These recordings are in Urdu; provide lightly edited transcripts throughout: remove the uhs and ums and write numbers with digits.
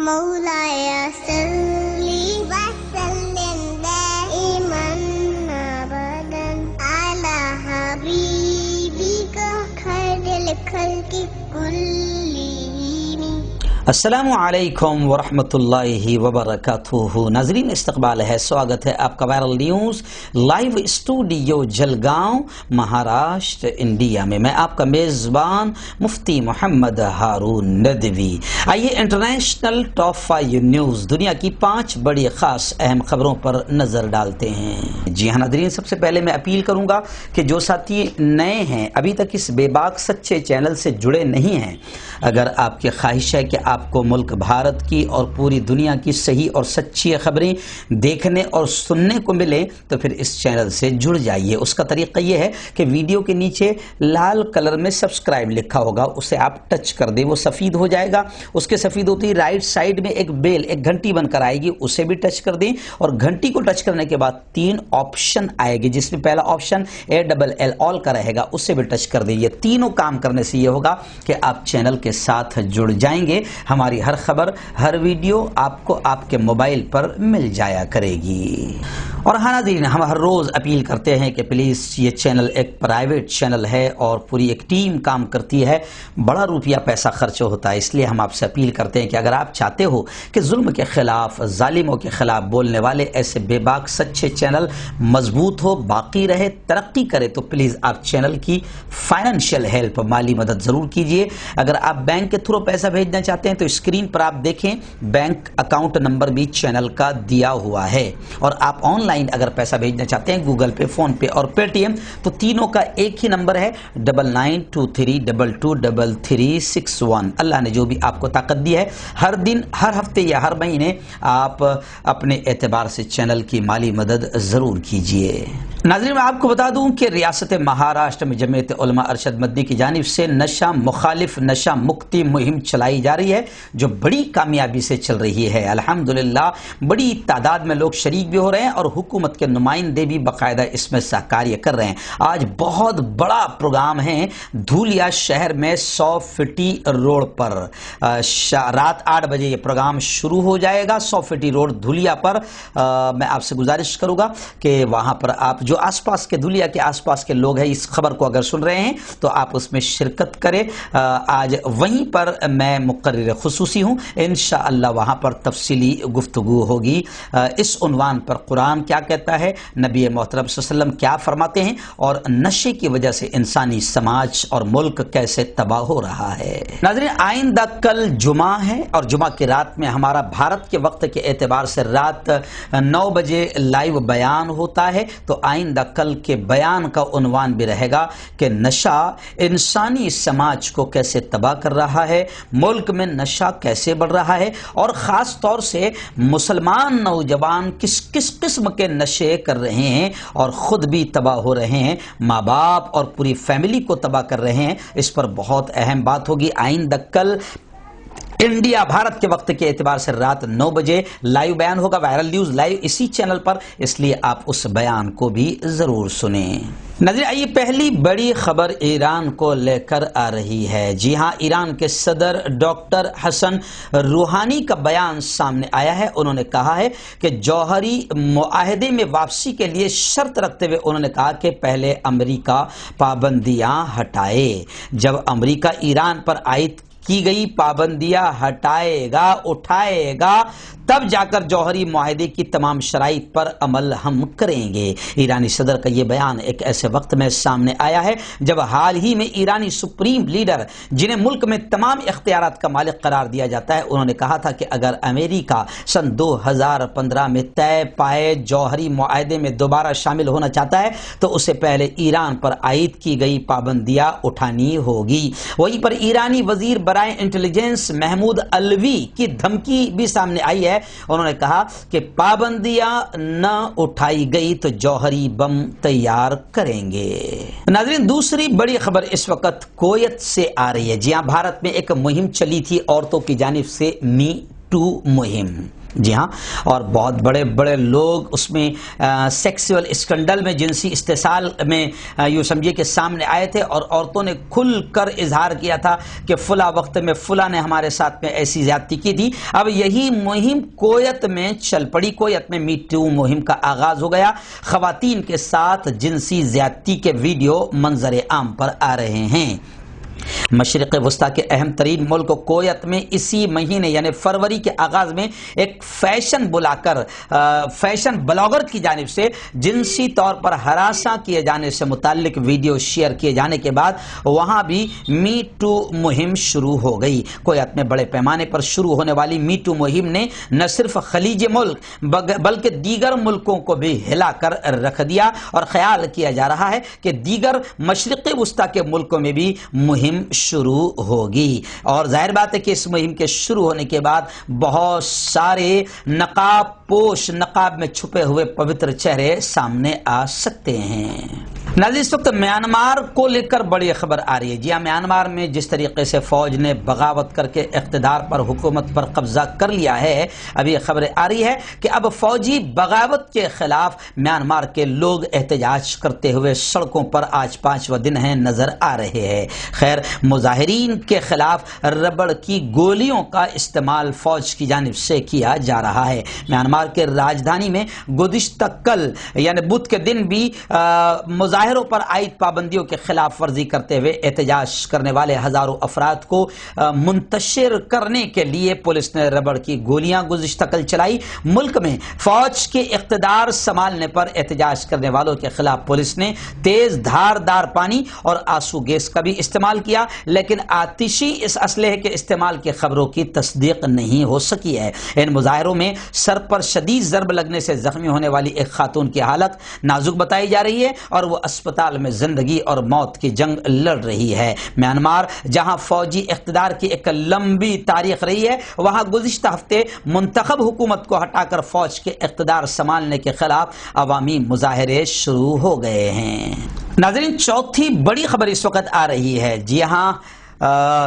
مولاي صل وسلم دائما ابدا على حبيبك خير الخلق كلهم. السلام علیکم ورحمۃ اللہ وبرکاتہ. ناظرین استقبال ہے، سواگت ہے آپ کا viral news live studio Jalgaon Maharashtra India میں. میں آپ کا میزبان مفتی محمد ہارون ندوی. آئیے انٹرنیشنل ٹاپ 5 نیوز دنیا کی 5 بڑی خاص اہم خبروں پر نظر ڈالتے ہیں. جی ہاں ناظرین، سب سے پہلے میں اپیل کروں گا کہ جو ساتھی نئے ہیں، ابھی تک اس بے باک سچے چینل سے جڑے نہیں ہیں، اگر آپ کی خواہش ہے کہ آپ کو ملک بھارت کی اور پوری دنیا کی صحیح اور سچی خبریں دیکھنے اور سننے کو ملے تو پھر اس چینل سے جڑ جائیے. اس کا طریقہ یہ ہے کہ ویڈیو کے نیچے لال کلر میں سبسکرائب لکھا ہوگا، اسے آپ ٹچ کر دیں، وہ سفید ہو جائے گا. اس کے سفید ہوتی ہی رائٹ سائڈ میں ایک بیل، ایک گھنٹی بن کر آئے گی، اسے بھی ٹچ کر دیں. اور گھنٹی کو ٹچ کرنے کے بعد 3 آپشن آئے گی، جس میں پہلا آپشن ALL آل کا رہے گا، اسے بھی ٹچ کر دیں. یہ تینوں کام کرنے سے یہ ہوگا کہ آپ چینل کے ساتھ جڑ جائیں گے. ہماری ہر خبر، ہر ویڈیو آپ کو آپ کے موبائل پر مل جایا کرے گی. اور ہاں ناظرین، ہم ہر روز اپیل کرتے ہیں کہ پلیز یہ چینل ایک پرائیویٹ چینل ہے اور پوری ایک ٹیم کام کرتی ہے، بڑا روپیہ پیسہ خرچ ہوتا ہے. اس لیے ہم آپ سے اپیل کرتے ہیں کہ اگر آپ چاہتے ہو کہ ظلم کے خلاف، ظالموں کے خلاف بولنے والے ایسے بے باک سچے چینل مضبوط ہو، باقی رہے، ترقی کرے، تو پلیز آپ چینل کی فائنینشیل ہیلپ، مالی مدد ضرور کیجئے. اگر آپ بینک کے تھرو پیسہ بھیجنا چاہتے ہیں تو اسکرین پر آپ دیکھیں بینک اکاؤنٹ نمبر بھی چینل کا دیا ہوا ہے. اور آپ آن لائن اگر پیسہ بھیجنا چاہتے ہیں گوگل پے، فون پے اور پے ٹی ایم، تو تینوں کا ایک ہی نمبر ہے 9923223361. اللہ نے جو بھی آپ کو طاقت دی ہے، ہر دن، ہر ہفتے یا ہر مہینے آپ اپنے اعتبار سے چینل کی مالی مدد ضرور کیجئے. ناظرین، میں آپ کو بتا دوں کہ ریاست مہاراشٹر میں جمعیت علماء ارشد مدنی کی جانب سے نشہ مخالف، نشہ مکتی مہم چلائی جا رہی ہے، جو بڑی کامیابی سے چل رہی ہے. الحمدللہ بڑی تعداد میں لوگ شریک بھی ہو رہے ہیں اور حکومت کے نمائندے بھی باقاعدہ اس میں سہکاریہ کر رہے ہیں. آج بہت بڑا پروگرام ہے دھولیا شہر میں 100 فٹی روڈ پر. رات 8 بجے یہ پروگرام شروع ہو جائے گا 100 فٹی روڈ دھولیا پر. میں آپ سے گزارش کروں گا کہ وہاں پر آپ جو آس پاس کے دھولیا کے آس پاس کے لوگ ہیں، اس خبر کو اگر سن رہے ہیں تو آپ اس میں شرکت کریں. آج وہیں پر میں مقرر خصوصی ہوں، انشاءاللہ وہاں پر تفصیلی گفتگو ہوگی. اس عنوان پر قرآن کیا کہتا ہے، نبی محترم صلی اللہ علیہ وسلم کیا فرماتے ہیں، اور نشے کی وجہ سے انسانی سماج اور ملک کیسے تباہ ہو رہا ہے. ناظرین، آئندہ کل جمعہ ہے اور جمعہ کی رات میں ہمارا بھارت کے وقت کے اعتبار سے رات 9 بجے لائیو بیان ہوتا ہے. تو آئندہ کل کے بیان کا عنوان بھی رہے گا کہ نشہ انسانی سماج کو کیسے تباہ کر رہا ہے، ملک میں نشہ کیسے بڑھ رہا ہے، اور خاص طور سے مسلمان نوجوان کس کس قسم کے نشے کر رہے ہیں اور خود بھی تباہ ہو رہے ہیں، ماں باپ اور پوری فیملی کو تباہ کر رہے ہیں. اس پر بہت اہم بات ہوگی. آئندہ کل انڈیا بھارت کے وقت کے اعتبار سے رات 9 بجے لائیو بیان ہوگا، وائرل نیوز لائیو اسی چینل پر، اس لیے آپ اس بیان کو بھی ضرور سنیں. ناظرین، آئیے پہلی بڑی خبر ایران کو لے کر آ رہی ہے. جی ہاں، ایران کے صدر ڈاکٹر حسن روحانی کا بیان سامنے آیا ہے. انہوں نے کہا ہے کہ جوہری معاہدے میں واپسی کے لیے شرط رکھتے ہوئے انہوں نے کہا کہ پہلے امریکہ پابندیاں ہٹائے. جب امریکہ ایران پر عائد کی گئی پابندیاں ہٹائے گا، اٹھائے گا، تب جا کر جوہری معاہدے کی تمام شرائط پر عمل ہم کریں گے. ایرانی صدر کا یہ بیان ایک ایسے وقت میں سامنے آیا ہے جب حال ہی میں ایرانی سپریم لیڈر، جنہیں ملک میں تمام اختیارات کا مالک قرار دیا جاتا ہے، انہوں نے کہا تھا کہ اگر امریکہ سن 2015 میں طے پائے جوہری معاہدے میں دوبارہ شامل ہونا چاہتا ہے تو اسے پہلے ایران پر عائد کی گئی پابندیاں اٹھانی ہوگی. وہیں پر ایرانی وزیر برائے انٹیلیجنس محمود علوی کی دھمکی بھی سامنے آئی ہے. انہوں نے کہا کہ پابندیاں نہ اٹھائی گئی تو جوہری بم تیار کریں گے. ناظرین، دوسری بڑی خبر اس وقت کویت سے آ رہی ہے. جی ہاں، بھارت میں ایک مہم چلی تھی عورتوں کی جانب سے، می ٹو مہم. جی ہاں، اور بہت بڑے بڑے لوگ اس میں سیکسول اسکینڈل میں، جنسی استحصال میں یوں سمجھیے کہ سامنے آئے تھے، اور عورتوں نے کھل کر اظہار کیا تھا کہ فلاں وقت میں فلاں نے ہمارے ساتھ میں ایسی زیادتی کی تھی۔ اب یہی مہم کویت میں چل پڑی، کویت میں می ٹو مہم کا آغاز ہو گیا۔ خواتین کے ساتھ جنسی زیادتی کے ویڈیو منظر عام پر آ رہے ہیں۔ مشرق وسطی کے اہم ترین ملک کویت میں اسی مہینے یعنی فروری کے آغاز میں ایک فیشن بلاگر کی جانب سے جنسی طور پر ہراساں کیے جانے سے متعلق ویڈیو شیئر کیے جانے کے بعد وہاں بھی می ٹو مہم شروع ہو گئی۔ کویت میں بڑے پیمانے پر شروع ہونے والی می ٹو مہم نے نہ صرف خلیج ملک بلکہ دیگر ملکوں کو بھی ہلا کر رکھ دیا، اور خیال کیا جا رہا ہے کہ دیگر مشرق وسطی کے ملکوں میں بھی مہم شروع ہوگی۔ اور ظاہر بات ہے کہ اس مہم کے شروع ہونے کے بعد بہت سارے نقاب پوش، نقاب میں چھپے ہوئے پوتر چہرے سامنے آ سکتے ہیں۔ ناظرین، اس وقت میانمار کو لے کر بڑی خبر آ رہی ہے۔ جی ہاں، میانمار میں جس طریقے سے فوج نے بغاوت کر کے اقتدار پر، حکومت پر قبضہ کر لیا ہے، اب یہ خبر آ رہی ہے کہ اب فوجی بغاوت کے خلاف میانمار کے لوگ احتجاج کرتے ہوئے سڑکوں پر آج 5واں دن ہے نظر آ رہے ہیں۔ خیر، مظاہرین کے خلاف ربڑ کی گولیوں کا استعمال فوج کی جانب سے کیا جا رہا ہے۔ میانمار کے راجدھانی میں گزشتہ کل یعنی بدھ کے دن بھی مظاہروں پر عائد پابندیوں کے خلاف ورزی کرتے ہوئے احتجاج کرنے والے ہزاروں افراد کو منتشر کرنے کے لیے پولیس نے ربڑ کی گولیاں گزشتہ کل چلائی۔ ملک میں فوج کے اقتدار سنبھالنے پر احتجاج کرنے والوں کے خلاف پولیس نے تیز دھاردار پانی اور آنسو گیس کا بھی استعمال کیا، لیکن آتشی اس اسلحے کے استعمال کی خبروں کی تصدیق نہیں ہو سکی ہے۔ ان مظاہروں میں سر پر شدید ضرب لگنے سے زخمی ہونے والی ایک خاتون کی حالت نازک بتائی جا رہی ہے، اور وہ اسپتال میں زندگی اور موت کی جنگ لڑ رہی ہے۔ میانمار جہاں فوجی اقتدار کی ایک لمبی تاریخ رہی ہے، وہاں گزشتہ ہفتے منتخب حکومت کو ہٹا کر فوج کے اقتدار سنبھالنے کے خلاف عوامی مظاہرے شروع ہو گئے ہیں۔ ناظرین، چوتھی بڑی خبر اس وقت آ رہی ہے۔ جی ہاں،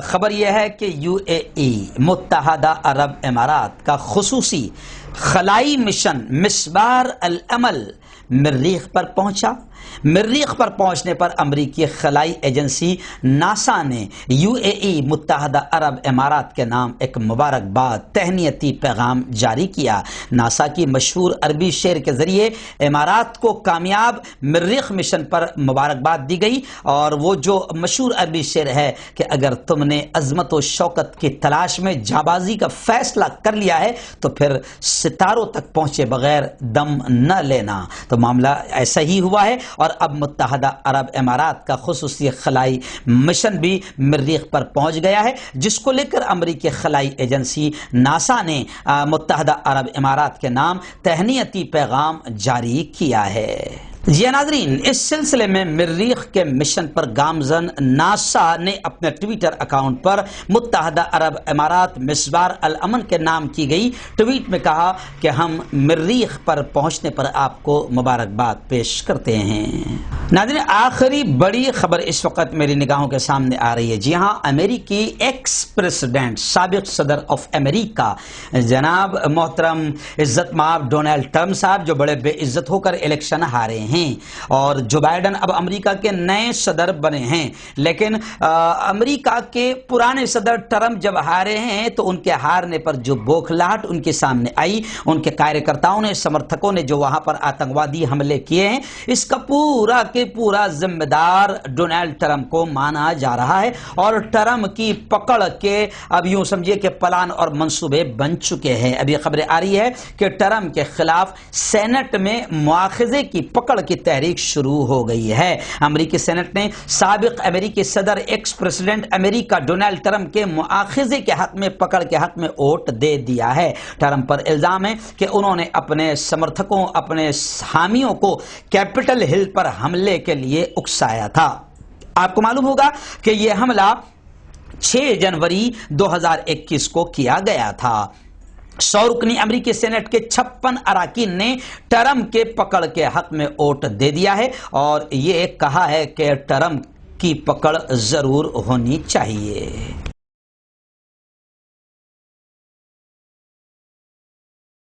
خبر یہ ہے کہ UAE متحدہ عرب امارات کا خصوصی خلائی مشن مصباح العمل مریخ پر پہنچا۔ مریخ پر پہنچنے پر امریکی خلائی ایجنسی ناسا نے UAE متحدہ عرب امارات کے نام ایک مبارکباد تہنیتی پیغام جاری کیا۔ ناسا کی مشہور عربی شعر کے ذریعے امارات کو کامیاب مریخ مشن پر مبارکباد دی گئی، اور وہ جو مشہور عربی شعر ہے کہ اگر تم نے عظمت و شوکت کی تلاش میں جانبازی کا فیصلہ کر لیا ہے تو پھر ستاروں تک پہنچے بغیر دم نہ لینا، تو معاملہ ایسا ہی ہوا ہے، اور اب متحدہ عرب امارات کا خصوصی خلائی مشن بھی مریخ پر پہنچ گیا ہے، جس کو لے کر امریکی خلائی ایجنسی ناسا نے متحدہ عرب امارات کے نام تہنیتی پیغام جاری کیا ہے۔ جی ناظرین، اس سلسلے میں مریخ کے مشن پر گامزن ناسا نے اپنے ٹویٹر اکاؤنٹ پر متحدہ عرب امارات مصباح العمل کے نام کی گئی ٹویٹ میں کہا کہ ہم مریخ پر پہنچنے پر آپ کو مبارکباد پیش کرتے ہیں۔ ناظرین، آخری بڑی خبر اس وقت میری نگاہوں کے سامنے آ رہی ہے۔ جی ہاں، امریکی ایکس پریزیڈنٹ، سابق صدر آف امریکہ جناب محترم عزت مآب ڈونلڈ ٹرمپ صاحب، جو بڑے بے عزت ہو کر الیکشن ہارے ہیں، اور جو بائیڈن اب امریکہ کے نئے صدر بنے ہیں، لیکن امریکہ کے پرانے صدر ٹرمپ جب ہارے ہیں تو ان کے ہارنے پر جو بوکھلاہٹ ان کے سامنے آئی، ان کے کارکرتاؤں نے، سمرتھکوں نے جو وہاں پر آتنکوادی حملے کیے ہیں، اس کا پورا کے پورا ذمہ دار ڈونلڈ ٹرمپ کو مانا جا رہا ہے، اور ٹرمپ کی پکڑ کے اب یوں سمجھے کہ پلان اور منصوبے بن چکے ہیں۔ اب یہ خبریں آ رہی ہے کہ ٹرمپ کے خلاف سینٹ میں مواخذے کی پکڑ کی تحریک شروع ہو گئی ہے۔ امریکی سینٹ نے سابق امریکی صدر ایکس پریزیڈنٹ امریکہ ڈونلڈ ٹرمپ کے مواخذے کے حق میں، پکڑ کے حق میں ووٹ دے دیا ہے۔ ٹرمپ پر الزام ہے کہ انہوں نے اپنے سمرتھکوں، اپنے حامیوں کو کیپٹل ہل پر حملے کے لیے اکسایا تھا۔ آپ کو معلوم ہوگا کہ یہ حملہ 6 جنوری 2021 کو کیا گیا تھا۔ 100 رکنی امریکی سینٹ کے 56 اراکین نے ٹرمپ کے پکڑ کے حق میں ووٹ دے دیا ہے، اور یہ کہا ہے کہ ٹرمپ کی پکڑ ضرور ہونی چاہیے۔